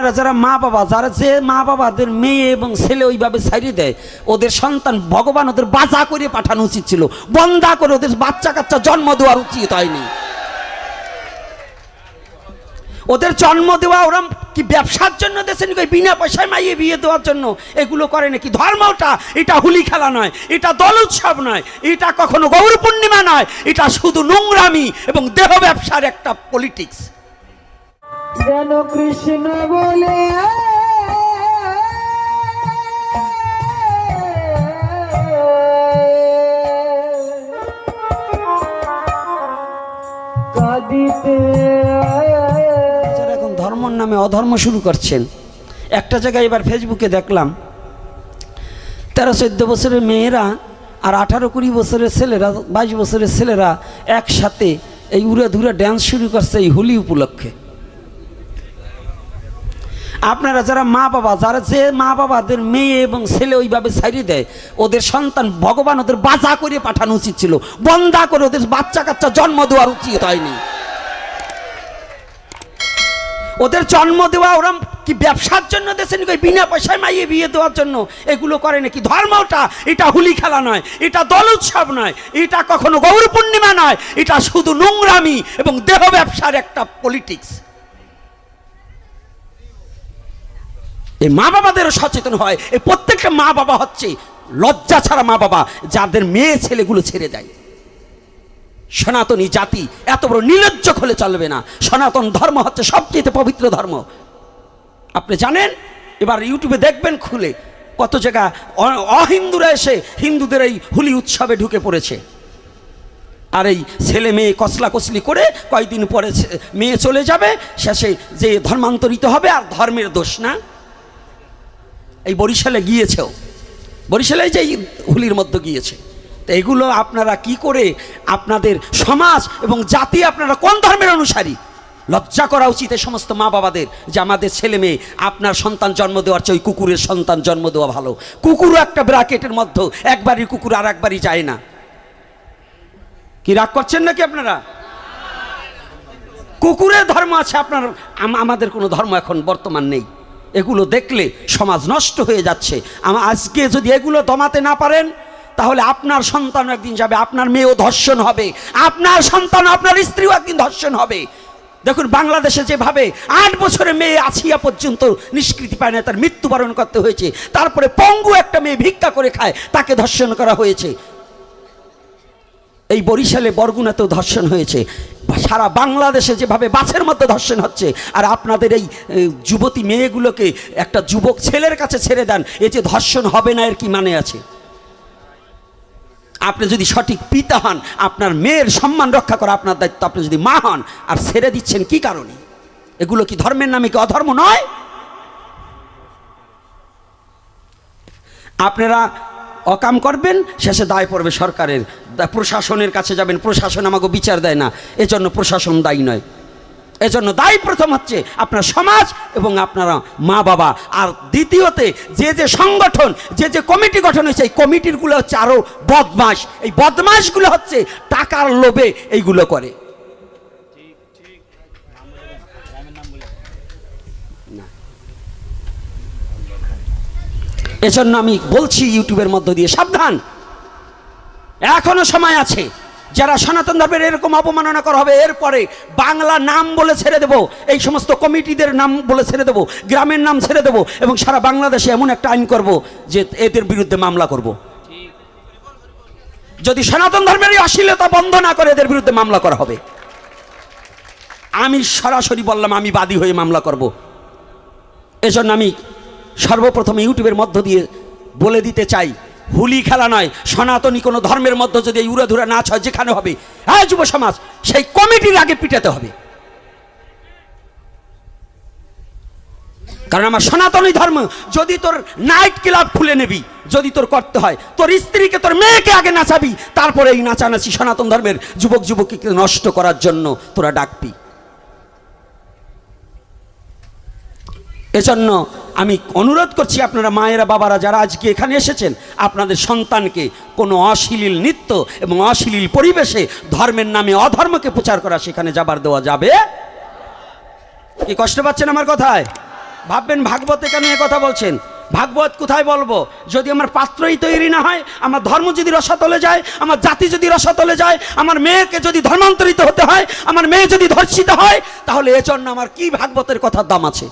আপনারা যারা মা বাবা, যারা যে মা বাবাদের মেয়ে এবং ছেলে ওইভাবে ছাড়িয়ে দেয়, ওদের সন্তান ভগবান ওদের বাজা করে পাঠানো উচিত ছিল, বন্ধা করে ওদের বাচ্চা কাচ্চা জন্ম দেওয়ার উচিত হয়নি। ওদের জন্ম দেওয়া ওরা কি ব্যবসার জন্য দেশেন, বিনা পয়সায় মাইয়ে বিয়ে দেওয়ার জন্য এগুলো করে নাকি? ধর্মটা এটা হুলি খেলা নয়, এটা দল উৎসব নয়, এটা কখনো গৌর পূর্ণিমা নয়, এটা শুধু নোংরামি এবং দেহ ব্যবসার একটা পলিটিক্স। যেন কৃষ্ণ বলে কাঁদিতে। এখন ধর্মর নামে অধর্ম শুরু করছেন। একটা জায়গায় এবার ফেসবুকে দেখলাম 13-14 বছরের মেয়েরা আর 18-20 বছরের ছেলেরা, 22 বছরের ছেলেরা একসাথে এই উড়ে ধুরে ড্যান্স শুরু করছে এই হোলি উপলক্ষে। আপনারা যারা মা বাবা, যারা যে মা বাবাদের মেয়ে এবং ছেলে ওইভাবে ছাড়িয়ে দেয়, ওদের সন্তান ভগবান ওদের বাজা করে পাঠানো উচিত ছিল, বন্ধা করে ওদের বাচ্চা কাচ্চা জন্ম দেওয়ার উচিত হয়নি। ওদের জন্ম দেওয়া ওরা কি ব্যবসার জন্য দেশেন, বিনা পয়সায় মাইয়ে বিয়ে দেওয়ার জন্য এগুলো করে নাকি? ধর্মটা এটা হুলি খেলা নয়, এটা দল উৎসব নয়, এটা কখনো গৌর পূর্ণিমা নয়, এটা শুধু নোংরামি এবং দেহ ব্যবসার একটা পলিটিক্স। এই মা বাবাদেরও সচেতন হয়। এই প্রত্যেকটা মা বাবা হচ্ছে লজ্জা ছাড়া মা বাবা, যাদের মেয়ে ছেলেগুলো ছেড়ে দেয়। সনাতনী জাতি এত বড় নির্লজ্জ হলে চলবে না। সনাতন ধর্ম হচ্ছে সবচেয়ে পবিত্র ধর্ম। আপনি জানেন, এবার ইউটিউবে দেখবেন খুলে, কত জায়গা অহিন্দুরা এসে হিন্দুদের এই হোলি উৎসবে ঢুকে পড়েছে। আর এই ছেলে মেয়ে কসলা কসলি করে কয়েকদিন পরে মেয়ে চলে যাবে, শেষে যে ধর্মান্তরিত হবে। আর ধর্মের দোষ না, এই বরিশালে গিয়েছেও, বরিশালে যে হোলির মধ্যে গিয়েছে। তো এগুলো আপনারা কি করে আপনাদের সমাজ এবং জাতি, আপনারা কোন ধর্মের অনুসারী? লজ্জা করা উচিত এই সমস্ত মা বাবাদের যে আমাদের ছেলে মেয়ে, আপনার সন্তান জন্ম দেওয়ার চেয়ে ওই কুকুরের সন্তান জন্ম দেওয়া ভালো। কুকুরও একটা ব্র্যাকেটের মধ্যে, একবারই কুকুর আর একবারই যায় না। কি রাগ করছেন নাকি আপনারা? কুকুরের ধর্ম আছে, আপনার আমাদের কোনো ধর্ম এখন বর্তমান নেই। এগুলো দেখলে সমাজ নষ্ট হয়ে যাচ্ছে। আজকে যদি এগুলো দমাতে না পারেন, তাহলে আপনার সন্তান একদিন যাবে, আপনার মেয়েও ধর্ষণ হবে, আপনার সন্তান আপনার স্ত্রীও একদিন ধর্ষণ হবে। দেখুন বাংলাদেশে যেভাবে 8 বছরের মেয়ে আসিয়া পর্যন্ত নিষ্কৃতি পায় না, তার মৃত্যুবরণ করতে হয়েছে। তারপরে পঙ্গু একটা মেয়ে ভিক্ষা করে খায়, তাকে ধর্ষণ করা হয়েছে। এই বরিশালে বরগুনাতেও ধর্ষণ হয়েছে। সারা বাংলাদেশে যেভাবে বাসের মধ্যে ধর্ষণ হচ্ছে, আর আপনাদের এই যুবতী মেয়েগুলোকে একটা যুবক ছেলের কাছে ছেড়ে দেন, এই যে ধর্ষণ হবে না, এর কি মানে আছে? আপনি যদি সঠিক পিতা হন, আপনার মেয়ের সম্মান রক্ষা করা আপনার দায়িত্ব। আপনি যদি মা হন আর ছেড়ে দিচ্ছেন কি কারণে? এগুলো কি ধর্মের নামে কি অধর্ম নয়? আপনারা অকাম করবেন, শেষে দায় পড়বে সরকারের, প্রশাসনের কাছে যাবেন, প্রশাসন আমাকে বিচার দেয় না, এজন্য প্রশাসন দায়ী নয়। এজন্য দায়ী প্রথম হচ্ছে আপনার সমাজ এবং আপনারা মা বাবা। আর দ্বিতীয়তে যে যে সংগঠন, যে যে কমিটি গঠন হয়েছে, এই কমিটিরগুলো হচ্ছে আরও বদমাশ। এই বদমাশগুলো হচ্ছে টাকার লোভে এইগুলো করে। এজন্য আমি বলছি ইউটিউবের মধ্য দিয়ে, সাবধান, এখনো সময় আছে। যারা সনাতন ধর্মের এরকম অপমাননা করা হবে, এরপরে বাংলা নাম বলে ছেড়ে দেব, এই সমস্ত কমিটিদের নাম বলে ছেড়ে দেব, গ্রামের নাম ছেড়ে দেব, এবং সারা বাংলাদেশে এমন একটা আইন করব যে এদের বিরুদ্ধে মামলা করব। যদি সনাতন ধর্মের এই অশ্লীলতা বন্ধ না করে, এদের বিরুদ্ধে মামলা করা হবে। আমি সরাসরি বললাম, আমি বাদী হয়ে মামলা করব। এজন্য আমি সর্বপ্রথম ইউটিউবের মধ্য দিয়ে বলে দিতে চাই, হোলি খেলা নয়, সনাতনী কোনো ধর্মের মধ্যে যদি এই উড়াধুরা নাচ হয়, যেখানে হবে, হ্যাঁ যুব সমাজ, সেই কমিটির আগে পিটাতে হবে। কারণ আমার সনাতনী ধর্ম, যদি তোর নাইট ক্লাব খুলে নেবি, যদি তোর করতে হয়, তোর স্ত্রীকে, তোর মেয়েকে আগে নাচাবি, তারপরে এই নাচানাচি সনাতন ধর্মের যুবক যুবতীকে নষ্ট করার জন্য তোরা ডাকবি। এজন্য আমি অনুরোধ করছি, আপনারা মায়েরা বাবারা যারা আজকে এখানে এসেছেন, আপনাদের সন্তানকে কোনো অশ্লীল নৃত্য এবং অশ্লীল পরিবেশে ধর্মের নামে অধর্মকে প্রচার করা সেখানে যাবার দেওয়া যাবে। কি কষ্ট পাচ্ছেন আমার কথায়? ভাববেন ভাগবতে কেন এ কথা বলছেন? ভাগবত কোথায় বলবো যদি আমার পাত্রই তৈরি না হয়, আমার ধর্ম যদি রসাতলে যায়, আমার জাতি যদি রসাতলে যায়, আমার মেয়েকে যদি ধর্মান্তরিত হতে হয়, আমার মেয়ে যদি ধর্ষিত হয়, তাহলে এজন্য আমার কি ভাগবতের কথার দাম আছে?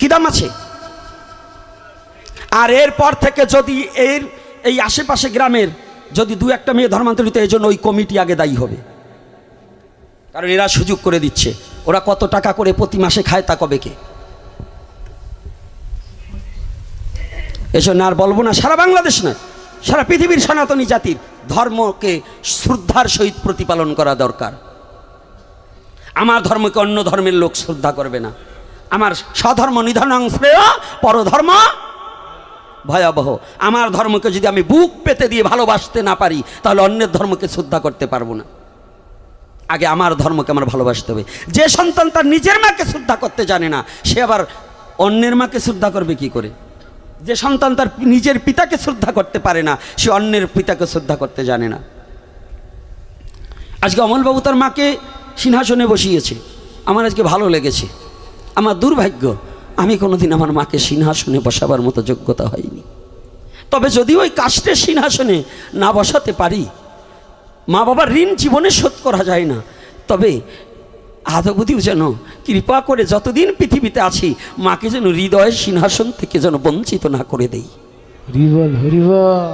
কি দাম আছে? আর এরপর থেকে যদি এই আশেপাশে গ্রামের যদি দু একটা মেয়ে ধর্মান্তরিত, এই জন্য ওই কমিটি আগে দায়ী হবে, কারণ এরা সুযোগ করে দিচ্ছে। ওরা কত টাকা করে প্রতি মাসে খায় তা কবে কে? এজন্য আর বলবো না, সারা বাংলাদেশ নয়, সারা পৃথিবীর সনাতনী জাতির ধর্মকে শ্রদ্ধার সহিত প্রতিপালন করা দরকার। আমার ধর্মকে অন্য ধর্মের লোক শ্রদ্ধা করবে না। আমার স্বধর্ম নিধনং শ্রেয় পরধর্ম ভয়াবহ। আমার ধর্মকে যদি আমি বুক পেতে দিয়ে ভালোবাসতে না পারি, তাহলে অন্যের ধর্মকে শ্রদ্ধা করতে পারবো না। আগে আমার ধর্মকে আমার ভালোবাসতে হবে। যে সন্তান তার নিজের মাকে শ্রদ্ধা করতে জানে না, সে আবার অন্যের মাকে শ্রদ্ধা করবে কি করে? যে সন্তান তার নিজের পিতাকে শ্রদ্ধা করতে পারে না, সে অন্যের পিতাকে শ্রদ্ধা করতে জানে না। আজকে অমলবাবু তার মাকে সিংহাসনে বসিয়েছে, আমার আজকে ভালো লেগেছে। আমার দুর্ভাগ্য, আমি কোনোদিন আমার মাকে সিংহাসনে বসাবার মতো যোগ্যতা হয়নি। তবে যদি ওই কাষ্টের সিংহাসনে না বসাতে পারি, মা বাবার ঋণ জীবনে শোধ করা যায় না, তবে আদবুদিও যেন কৃপা করে যতদিন পৃথিবীতে আছি, মাকে যেন হৃদয়ের সিংহাসন থেকে যেন বঞ্চিত না করে দেই। হরিবল হরিবল।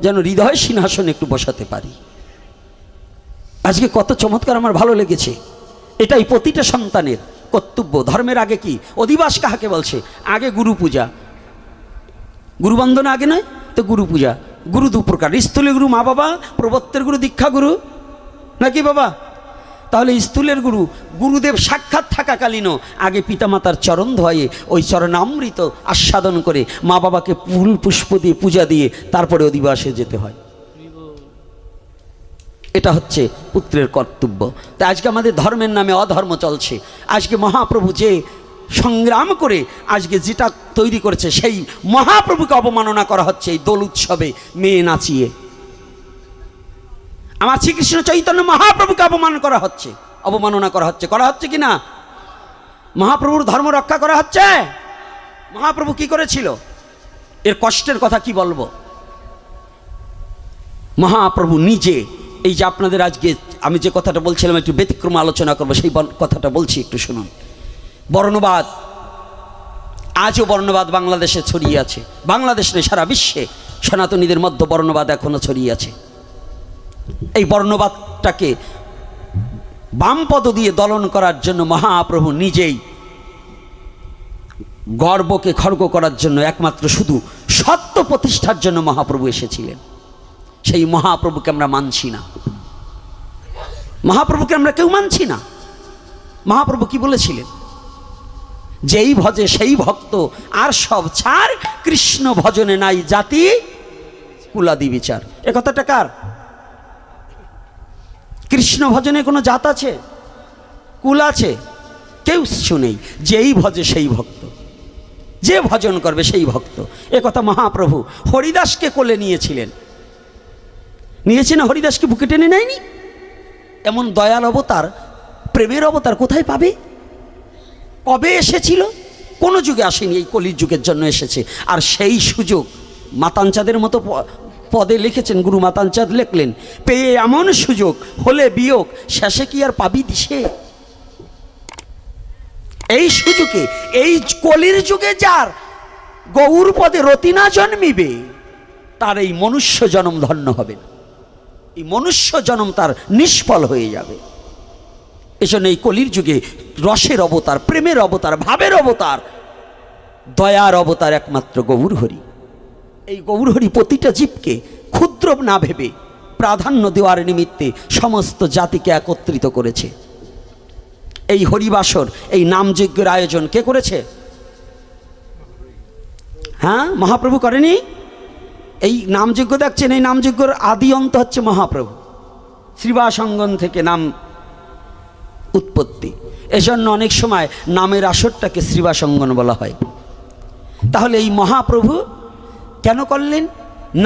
যেন হৃদয়ের সিংহাসন একটু বসাতে পারি। আজকে কত চমৎকার, আমার ভালো লেগেছে। এটাই প্রতিটা সন্তানের কর্তব্য। ধর্মের আগে কি অধিবাস কাহাকে বলছে? আগে গুরু পূজা। গুরু বন্দনা আগে নয় তো গুরু পূজা। গুরু দু প্রকার, স্থূল গুরু মা বাবা, প্রবর্তের গুরু দীক্ষা গুরু, নাকি বাবা? তাহলে স্থূলের গুরু গুরুদেব সাক্ষাৎ থাকাকালীনও আগে পিতামাতার চরণ ধোয়ে ওই চরণামৃত আস্বাদন করে মা বাবাকে ফুল পুষ্প দিয়ে পূজা দিয়ে তারপরে অধিবাসে যেতে হয়। এটা হচ্ছে পুত্রের কর্তব্য। তাই আজকে আমাদের ধর্মের নামে অধর্ম চলছে। আজকে মহাপ্রভু যে সংগ্রাম করে আজকে যেটা তৈরি করেছে, সেই মহাপ্রভুকে অবমাননা করা হচ্ছে এই দোল উৎসবে মেয়ে নাচিয়ে। আমার শ্রীকৃষ্ণ চৈতন্য মহাপ্রভুকে অবমাননা করা হচ্ছে কি না? মহাপ্রভুর ধর্ম রক্ষা করা হচ্ছে। মহাপ্রভু কি করেছিল? এর কষ্টের কথা কি বলবো? মহাপ্রভু নিজে, এই যে আপনাদের আজকে আমি যে কথাটা বলছিলাম একটু ব্যতিক্রম আলোচনা করবো, সেই কথাটা বলছি, একটু শুনুন। বর্ণবাদ, আজও বর্ণবাদ বাংলাদেশে ছড়িয়ে আছে। বাংলাদেশ নয়, সারা বিশ্বে সনাতনীদের মধ্যে বর্ণবাদ এখনো ছড়িয়ে আছে। এই বর্ণবাদটাকে বামপদ দিয়ে দলন করার জন্য মহাপ্রভু নিজেই গর্বকে খর্ব করার জন্য, একমাত্র শুধু সত্য প্রতিষ্ঠার জন্য মহাপ্রভু এসেছিলেন। সেই মহাপ্রভুকে আমরা মানছি না। মহাপ্রভুকে আমরা কেউ মানছি না। মহাপ্রভু কি বলেছিলেন? যেই ভজে সেই ভক্ত, আর সব ছাড়, কৃষ্ণ ভজনে নাই জাতি কুলাদি বিচার। এ কথাটা কার? কৃষ্ণ ভজনে কোনো জাত আছে, কুল আছে? কেউ শুনেই। যেই ভজে সেই ভক্ত, যে ভজন করবে সেই ভক্ত। এ কথা মহাপ্রভু হরিদাসকে কোলে নিয়েছিলেন। নিয়েছে না? হরিদাসকে বুকে টেনে নেয়নি? এমন দয়াল অবতার, প্রেমের অবতার কোথায় পাবে? কবে এসেছিল? কোনো যুগে আসেনি, এই কলির যুগের জন্য এসেছে। আর সেই সুযোগ মাতানচাঁদের মতো পদে লিখেছেন, গুরু মাতানচাঁদ লিখলেন, পেয়ে এমন সুযোগ হলে বিয়োগ, শেষে কি আর পাবি দিশে? এই সুযোগে, এই কলির যুগে যার গৌর পদে রতি না জন্মিবে, তার এই মনুষ্য জন্ম ধন্য হবে না। এই মনুষ্য জন্ম তার নিষ্ফল হয়ে যাবে। এজন্য এই কলির যুগে রসের অবতার, প্রেমের অবতার, ভাবের অবতার, দয়ার অবতার একমাত্র গৌরহরি। এই গৌরহরি প্রতিটা জীবকে ক্ষুদ্র না ভেবে প্রাধান্য দেওয়ার নিমিত্তে সমস্ত জাতিকে একত্রিত করেছে। এই হরিবাসর, এই নামযজ্ঞের আয়োজন কে করেছে? হ্যাঁ, মহাপ্রভু করেনি? এই নামযজ্ঞ দেখছেন, এই নামযজ্ঞের আদি অন্ত হচ্ছে মহাপ্রভু। শ্রীবাসঙ্গন থেকে নাম উৎপত্তি। এজন্য অনেক সময় নামের আসরটাকে শ্রীবাসঙ্গন বলা হয়। তাহলে এই মহাপ্রভু কেন করলেন?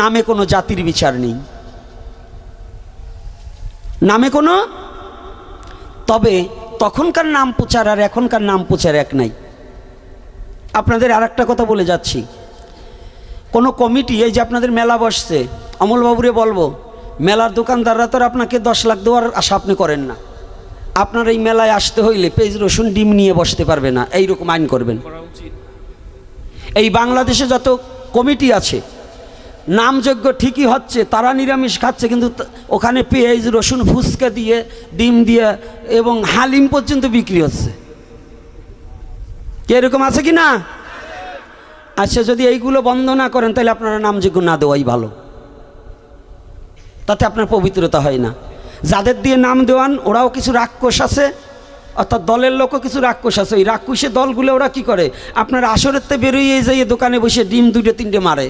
নামে কোনো জাতির বিচার নেই, নামে কোনো, তখনকার নাম প্রচার আর এখনকার নাম প্রচার এক নাই। আপনাদের আর একটা কথা বলে যাচ্ছি, কোনো কমিটি, এই যে আপনাদের মেলা বসছে, অমলবাবুরে বলবো, মেলার দোকানদাররা তো আর আপনাকে 10 লাখ দেওয়ার আশা আপনি করেন না। আপনার এই মেলায় আসতে হইলে পেঁয়াজ রসুন ডিম নিয়ে বসতে পারবে না, এইরকম আইন করবেন। এই বাংলাদেশে যত কমিটি আছে নামযোগ্য ঠিকই হচ্ছে, তারা নিরামিষ খাচ্ছে, কিন্তু ওখানে পেঁয়াজ রসুন ফুচকা দিয়ে ডিম দিয়ে এবং হালিম পর্যন্ত বিক্রি হচ্ছে। কে এরকম আছে কি না? আচ্ছা, যদি এইগুলো বন্ধ না করেন তাহলে আপনারা নামযোগ্য না দেওয়াই ভালো, তাতে আপনার পবিত্রতা হয় না। যাদের দিয়ে নাম দেওয়ান ওরাও কিছু রাক্ষস আছে, অর্থাৎ দলের লোকও কিছু রাক্ষস আছে। ওই রাক্ষসের দলগুলো ওরা কি করে, আপনার আসরেতে বেরোয় যাইয়ে দোকানে বসে ডিম 2-3টে মারে।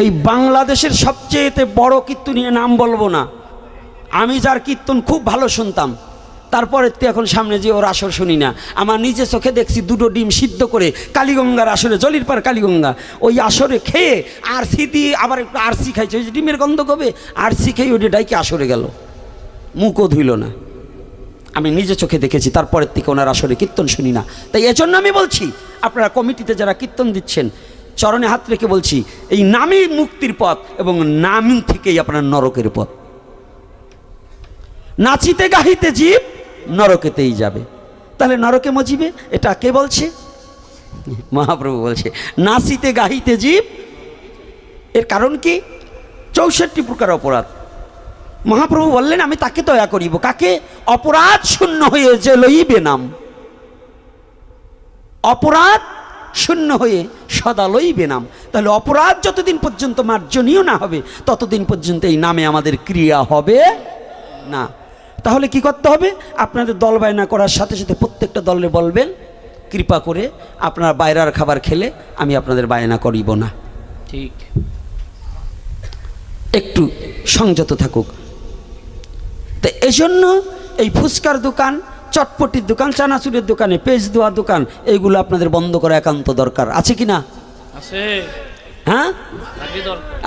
এই বাংলাদেশের সবচেয়ে বড় কীর্তনীয় নাম বলবো না, আমি যার কীর্তন খুব ভালো শুনতাম, তারপরে তো এখন সামনে যে ওর আসর শুনি না। আমার নিজে চোখে দেখছি 2টো ডিম সিদ্ধ করে কালীগঙ্গার আসরে, জলির পার কালীগঙ্গা, ওই আসরে খেয়ে আরসি দিয়ে আবার একটু আরসি খাইছে, ওই যে ডিমের গন্ধ কবে আরসি খেয়ে ওই ডাইকে আসরে গেল, মুখও ধুইল না। আমি নিজে চোখে দেখেছি, তারপরের থেকে ওনার আসরে কীর্তন শুনি না। তাই এজন্য আমি বলছি, আপনারা কমিটিতে যারা কীর্তন দিচ্ছেন, চরণে হাত রেখে বলছি, এই নামই মুক্তির পথ এবং নাম থেকেই আপনার নরকের পথ। নাচিতে গাহিতে জীব নরকেতেই যাবে, তাহলে নরকে মজিবে, এটা কে বলছে? মহাপ্রভু বলছে, নাচিতে গাহিতে জীব। এর কারণ কি? 64 প্রকার অপরাধ। মহাপ্রভু বললেন, আমি তাকে দয়া করিব, কাকে? অপরাধ শূন্য হয়ে যে লইবে নাম, অপরাধ শূন্য হয়ে সদা লইবে নাম। তাহলে অপরাধ যতদিন পর্যন্ত মার্জনীয় না হবে ততদিন পর্যন্ত এই নামে আমাদের ক্রিয়া হবে না। তাহলে কি করতে হবে? আপনাদের দল বায়না করার সাথে সাথে প্রত্যেকটা দলে বলবেন, কৃপা করে আপনার বাইরের খাবার খেলে আমি আপনাদের বায়না করিব না, ঠিক, একটু সংযত থাকুক। তো এজন্য এই ফুচকার দোকান, চটপটির দোকান, চানাচুরের দোকানে, পেঁয়াজ দেওয়ার দোকান, এইগুলো আপনাদের বন্ধ করা একান্ত দরকার। আছে কি না? আছে। হ্যাঁ,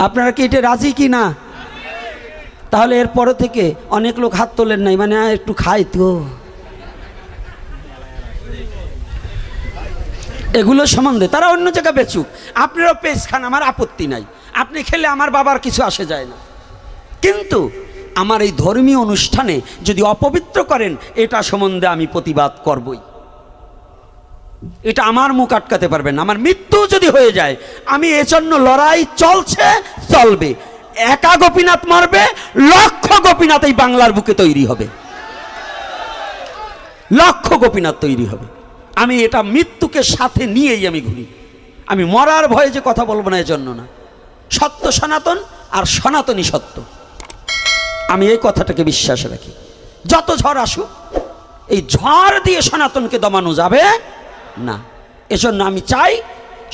আপনারা কি এটা রাজি কি না? তাহলে এরপরে থেকে অনেক লোক হাত তোলেন নাই, মানে একটু খাই তো, এগুলো সম্বন্ধে তারা অন্য জায়গায় বেচুক, আপনারাও পেঁয়াজ খান, আমার আপত্তি নাই, আপনি খেলে আমার বাবার কিছু আসে যায় না। কিন্তু আমার এই ধর্মীয় অনুষ্ঠানে যদি অপবিত্র করেন, এটা সম্বন্ধে আমি প্রতিবাদ করবই। এটা আমার মুখ আটকাতে পারবেন না। আমার মৃত্যু যদি হয়ে যায়, আমি এজন্য লড়াই চলছে, চলবে। একা গোপীনাথ মারবে, লক্ষ গোপীনাথ এই বাংলার বুকে তৈরি হবে, লক্ষ গোপীনাথ তৈরি হবে। আমি এটা মৃত্যুকে সাথে নিয়েই আমি ঘুরি। আমি মরার ভয়ে যে কথা বলবো না, এজন্য না। সত্য সনাতন, আর সনাতনী সত্য, আমি এই কথাটাকে বিশ্বাস রাখি। যত ঝড় আসুক, এই ঝড় দিয়ে সনাতনকে দমানো যাবে না। এজন্য আমি চাই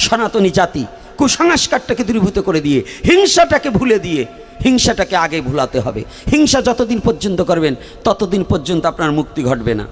সনাতনী জাতি কুসংস্কারটাকে দূরীভূত করে দিয়ে, হিংসাটাকে ভুলে দিয়ে, হিংসাটাকে আগে ভুলাতে হবে। হিংসা যতদিন পর্যন্ত করবেন ততদিন পর্যন্ত আপনার মুক্তি ঘটবে না।